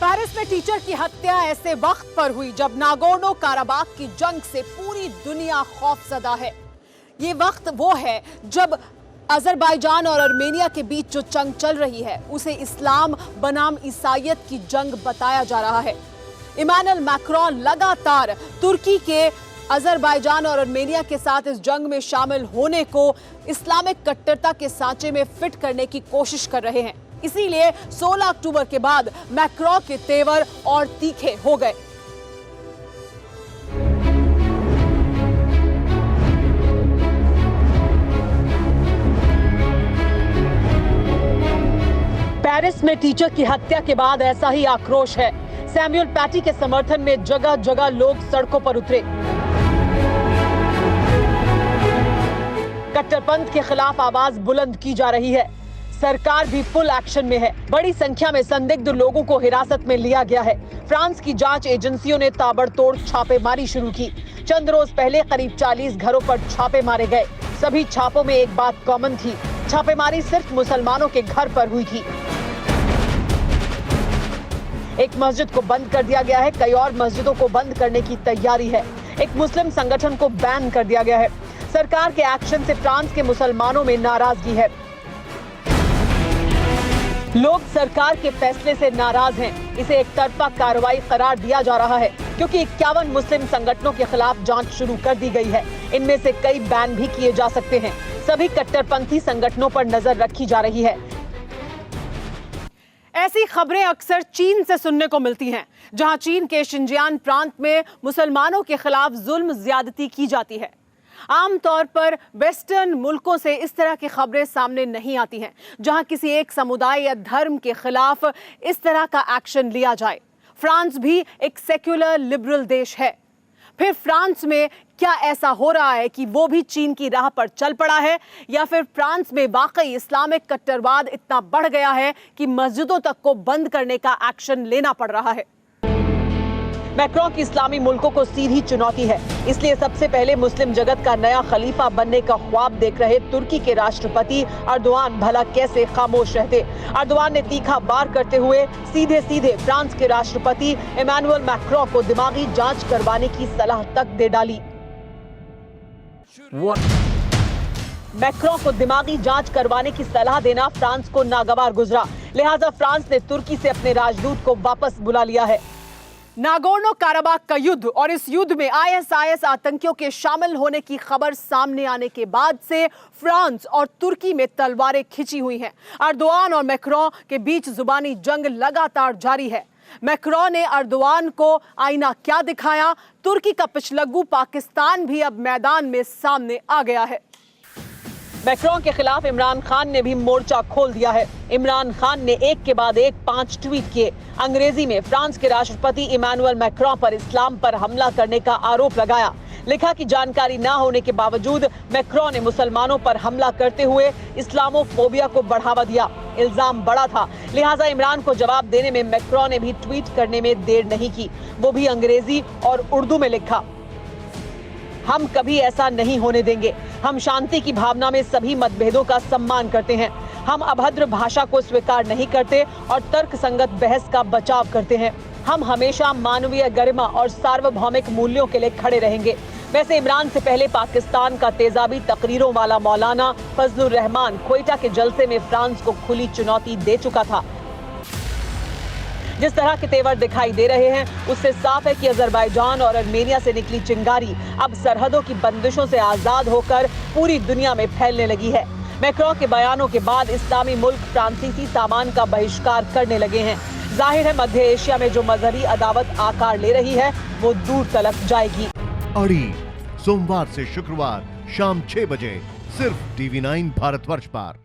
Paris में teacher की हत्या ऐसे वक्त पर हुई जब नागोर्नो काराबाख की जंग से पूरी दुनिया खौफजदा है। ये वक्त वो है जब अजरबैजान और आर्मेनिया के बीच जो जंग चल रही है उसे इस्लाम बनाम ईसाइयत की जंग बताया जा रहा है। इमानुएल मैक्रोन लगातार तुर्की के अजरबैजान और आर्मेनिया के साथ इस जंग में शामिल होने को इस्लामिक कट्टरता के सांचे में फिट करने की कोशिश कर रहे हैं। इसीलिए 16 अक्टूबर के बाद मैक्रोन के तेवर और तीखे हो गए। पेरिस में टीचर की हत्या के बाद ऐसा ही आक्रोश है। सैमुअल पैटी के समर्थन में जगह जगह लोग सड़कों पर उतरे। कट्टरपंथ के खिलाफ आवाज बुलंद की जा रही है। सरकार भी फुल एक्शन में है। बड़ी संख्या में संदिग्ध लोगों को हिरासत में लिया गया है। फ्रांस की जांच एजेंसियों ने ताबड़तोड़ छापेमारी शुरू की। चंद रोज पहले करीब 40 घरों पर छापे मारे गए। सभी छापों में एक बात कॉमन थी, छापेमारी सिर्फ मुसलमानों के घर पर हुई थी। एक मस्जिद को बंद कर दिया गया है, कई और मस्जिदों को बंद करने की तैयारी है। एक मुस्लिम संगठन को बैन कर दिया गया है। सरकार के एक्शन से फ्रांस के मुसलमानों में नाराजगी है। लोग सरकार के फैसले से नाराज हैं। इसे एक तरफा कार्रवाई करार दिया जा रहा है क्योंकि 51 मुस्लिम संगठनों के खिलाफ जांच शुरू कर दी गई है। इनमें से कई बैन भी किए जा सकते हैं। सभी कट्टरपंथी संगठनों पर नजर रखी जा रही है। ऐसी खबरें अक्सर चीन से सुनने को मिलती हैं, जहां चीन के शिनजियांग प्रांत में मुसलमानों के खिलाफ जुल्म ज्यादती की जाती है। आमतौर पर वेस्टर्न मुल्कों से इस तरह की खबरें सामने नहीं आती हैं, जहां किसी एक समुदाय या धर्म के खिलाफ इस तरह का एक्शन लिया जाए। फ्रांस भी एक सेक्युलर लिबरल देश है। फिर फ्रांस में क्या ऐसा हो रहा है कि वो भी चीन की राह पर चल पड़ा है, या फिर फ्रांस में वाकई इस्लामिक कट्टरवाद इतना बढ़ गया है कि मस्जिदों तक को बंद करने का एक्शन लेना पड़ रहा है। मैक्रोन की इस्लामी मुल्कों को सीधी चुनौती है। इसलिए सबसे पहले मुस्लिम जगत का नया खलीफा बनने का ख्वाब देख रहे तुर्की के राष्ट्रपति अर्दोआन भला कैसे खामोश रहते। अर्दोआन ने तीखा वार करते हुए सीधे सीधे फ्रांस के राष्ट्रपति इमानुएल मैक्रोन को दिमागी जांच करवाने की सलाह तक दे डाली। मैक्रोन को दिमागी जांच करवाने की सलाह देना फ्रांस को नागवार गुजरा। लिहाजा फ्रांस ने तुर्की से अपने राजदूत को वापस बुला लिया है। नागोर्नो काराबाख का युद्ध और इस युद्ध में आईएसआईएस आतंकियों के शामिल होने की खबर सामने आने के बाद से फ्रांस और तुर्की में तलवारें खिंची हुई हैं। अर्दोआन और मैक्रोन के बीच जुबानी जंग लगातार जारी है। मैक्रोन ने अर्दोआन को आईना क्या दिखाया? तुर्की का पिछलग्गू पाकिस्तान भी अब मैदान में सामने आ गया है। मैक्रोन के खिलाफ इमरान खान ने भी मोर्चा खोल दिया है। इमरान खान ने एक के बाद एक 5 ट्वीट किए। अंग्रेजी में फ्रांस के राष्ट्रपति इमानुएल मैक्रोन पर इस्लाम पर हमला करने का आरोप लगाया। लिखा कि जानकारी न होने के बावजूद मैक्रोन ने मुसलमानों पर हमला करते हुए इस्लामोफोबिया को बढ़ावा दिया। इल्जाम बड़ा था, लिहाजा इमरान को जवाब देने में मैक्रोन ने भी ट्वीट करने में देर नहीं की, वो भी अंग्रेजी और उर्दू में लिखा। हम कभी ऐसा नहीं होने देंगे। हम शांति की भावना में सभी मतभेदों का सम्मान करते हैं। हम अभद्र भाषा को स्वीकार नहीं करते और तर्कसंगत बहस का बचाव करते हैं। हम हमेशा मानवीय गरिमा और सार्वभौमिक मूल्यों के लिए खड़े रहेंगे। वैसे इमरान से पहले पाकिस्तान का तेजाबी तकरीरों वाला मौलाना फजलुर रहमान क्वेटा के जलसे में फ्रांस को खुली चुनौती दे चुका था। जिस तरह के तेवर दिखाई दे रहे हैं उससे साफ है कि अजरबैजान और आर्मेनिया से निकली चिंगारी अब सरहदों की बंदिशों से आजाद होकर पूरी दुनिया में फैलने लगी है। मैक्रोन के बयानों के बाद इस्लामी मुल्क फ्रांसीसी सामान का बहिष्कार करने लगे हैं। जाहिर है मध्य एशिया में जो मजहबी अदावत आकार ले रही है वो दूर तलक जाएगी। अड़ी सोमवार से शुक्रवार शाम 6 बजे सिर्फ TV9 भारतवर्ष पर।